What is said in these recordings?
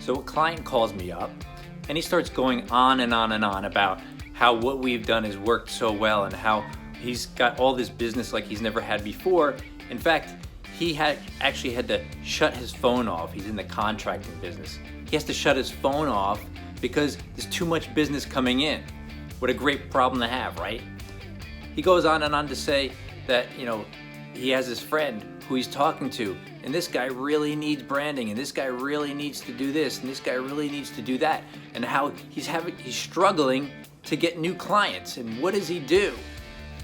So a client calls me up and he starts going on and on and on about how what we've done has worked so well and how he's got all this business like he's never had before. In fact, he actually had to shut his phone off. He's in the contracting business. He has to shut his phone off because there's too much business coming in. What a great problem to have, right? He goes on and on to say that, he has his friend who he's talking to, and this guy really needs branding, and this guy really needs to do this, and this guy really needs to do that, and how he's struggling to get new clients, and what does he do?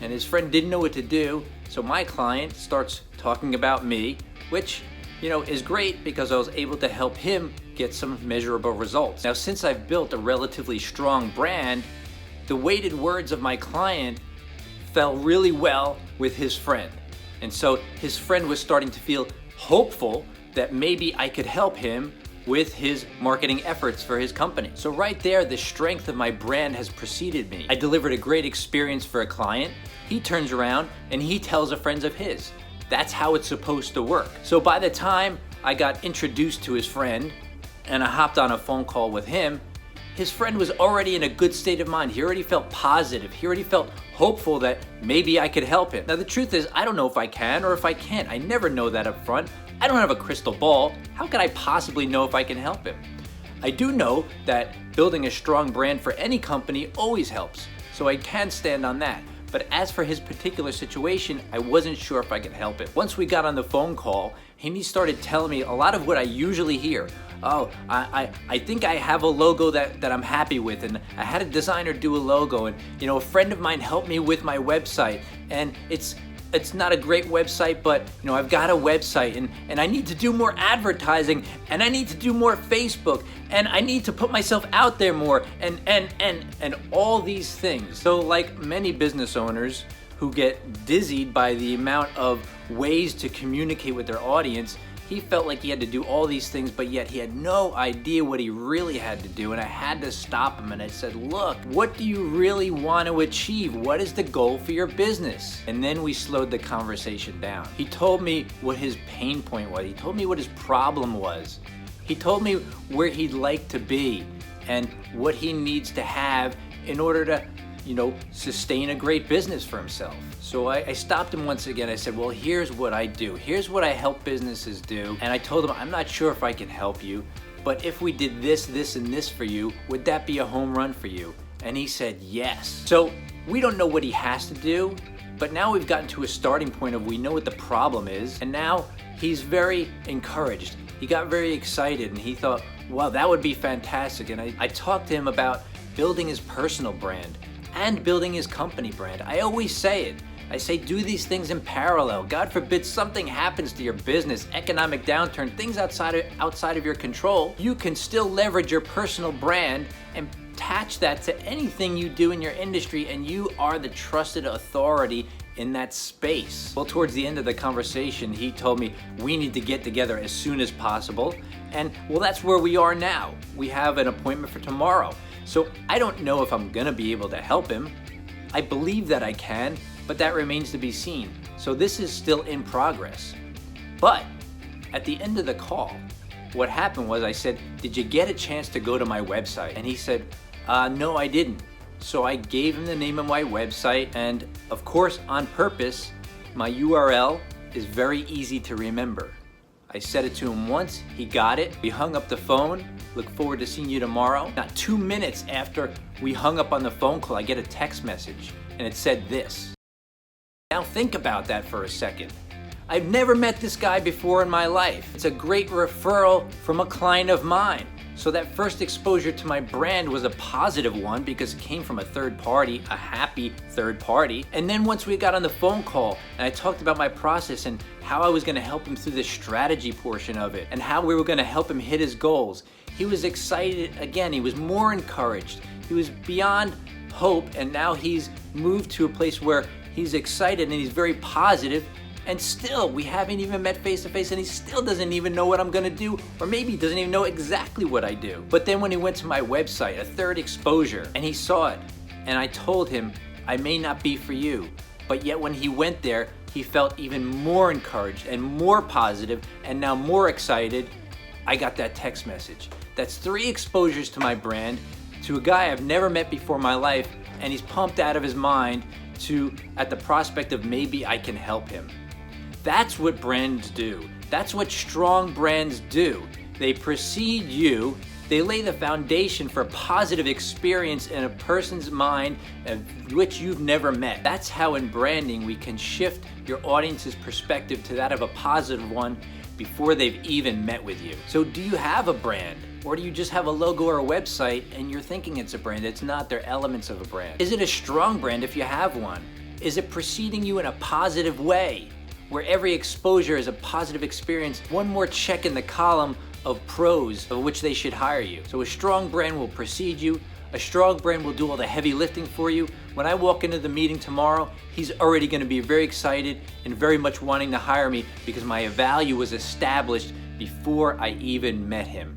And his friend didn't know what to do, so my client starts talking about me, which, is great because I was able to help him get some measurable results. Now, since I've built a relatively strong brand, the weighted words of my client fell really well with his friend. And so his friend was starting to feel hopeful that maybe I could help him with his marketing efforts for his company. So right there, the strength of my brand has preceded me. I delivered a great experience for a client. He turns around and he tells a friend of his. That's how it's supposed to work. So by the time I got introduced to his friend and I hopped on a phone call with him, his friend was already in a good state of mind. He already felt positive. He already felt hopeful that maybe I could help him. Now the truth is, I don't know if I can or if I can't. I never know that up front. I don't have a crystal ball. How could I possibly know if I can help him? I do know that building a strong brand for any company always helps, so I can stand on that. But as for his particular situation, I wasn't sure if I could help him. Once we got on the phone call, he started telling me a lot of what I usually hear. Oh, I think I have a logo that I'm happy with, and I had a designer do a logo, and a friend of mine helped me with my website, and it's not a great website, but I've got a website, and I need to do more advertising, and I need to do more Facebook, and I need to put myself out there more, and all these things. So like many business owners who get dizzied by the amount of ways to communicate with their audience, he felt like he had to do all these things, but yet he had no idea what he really had to do. And I had to stop him and I said, look, what do you really want to achieve? What is the goal for your business? And then we slowed the conversation down. He told me what his pain point was. He told me what his problem was. He told me where he'd like to be and what he needs to have in order to sustain a great business for himself. So I stopped him once again. I said, well, here's what I do. Here's what I help businesses do. And I told him, I'm not sure if I can help you, but if we did this, this, and this for you, would that be a home run for you? And he said, yes. So we don't know what he has to do, but now we've gotten to a starting point of we know what the problem is, and now he's very encouraged. He got very excited and he thought, wow, that would be fantastic. And I talked to him about building his personal brand and building his company brand. I always say it. I say do these things in parallel. God forbid something happens to your business, economic downturn, things outside of your control. You can still leverage your personal brand and attach that to anything you do in your industry, and you are the trusted authority in that space. Well, towards the end of the conversation, he told me we need to get together as soon as possible. And well, that's where we are now. We have an appointment for tomorrow. So I don't know if I'm gonna be able to help him. I believe that I can, but that remains to be seen. So this is still in progress. But at the end of the call, what happened was I said, did you get a chance to go to my website? And he said, no, I didn't. So I gave him the name of my website, and of course, on purpose, my URL is very easy to remember. I said it to him once, he got it. We hung up the phone. Look forward to seeing you tomorrow. Not 2 minutes after we hung up on the phone call, I get a text message, and it said this. Now think about that for a second. I've never met this guy before in my life. It's a great referral from a client of mine. So that first exposure to my brand was a positive one because it came from a third party, a happy third party. And then once we got on the phone call and I talked about my process and how I was gonna help him through the strategy portion of it and how we were gonna help him hit his goals, he was excited again. He was more encouraged. He was beyond hope, and now he's moved to a place where he's excited and he's very positive. And still, we haven't even met face to face, and he still doesn't even know what I'm gonna do, or maybe he doesn't even know exactly what I do. But then when he went to my website, a third exposure, and he saw it, and I told him, I may not be for you. But yet when he went there, he felt even more encouraged and more positive, and now more excited. I got that text message. That's 3 exposures to my brand, to a guy I've never met before in my life, and he's pumped out of his mind at the prospect of maybe I can help him. That's what brands do. That's what strong brands do. They precede you. They lay the foundation for a positive experience in a person's mind of which you've never met. That's how in branding we can shift your audience's perspective to that of a positive one before they've even met with you. So do you have a brand? Or do you just have a logo or a website and you're thinking it's a brand? It's not. They're elements of a brand. Is it a strong brand if you have one? Is it preceding you in a positive way, where every exposure is a positive experience? One more check in the column of pros of which they should hire you. So a strong brand will precede you. A strong brand will do all the heavy lifting for you. When I walk into the meeting tomorrow, he's already going to be very excited and very much wanting to hire me because my value was established before I even met him.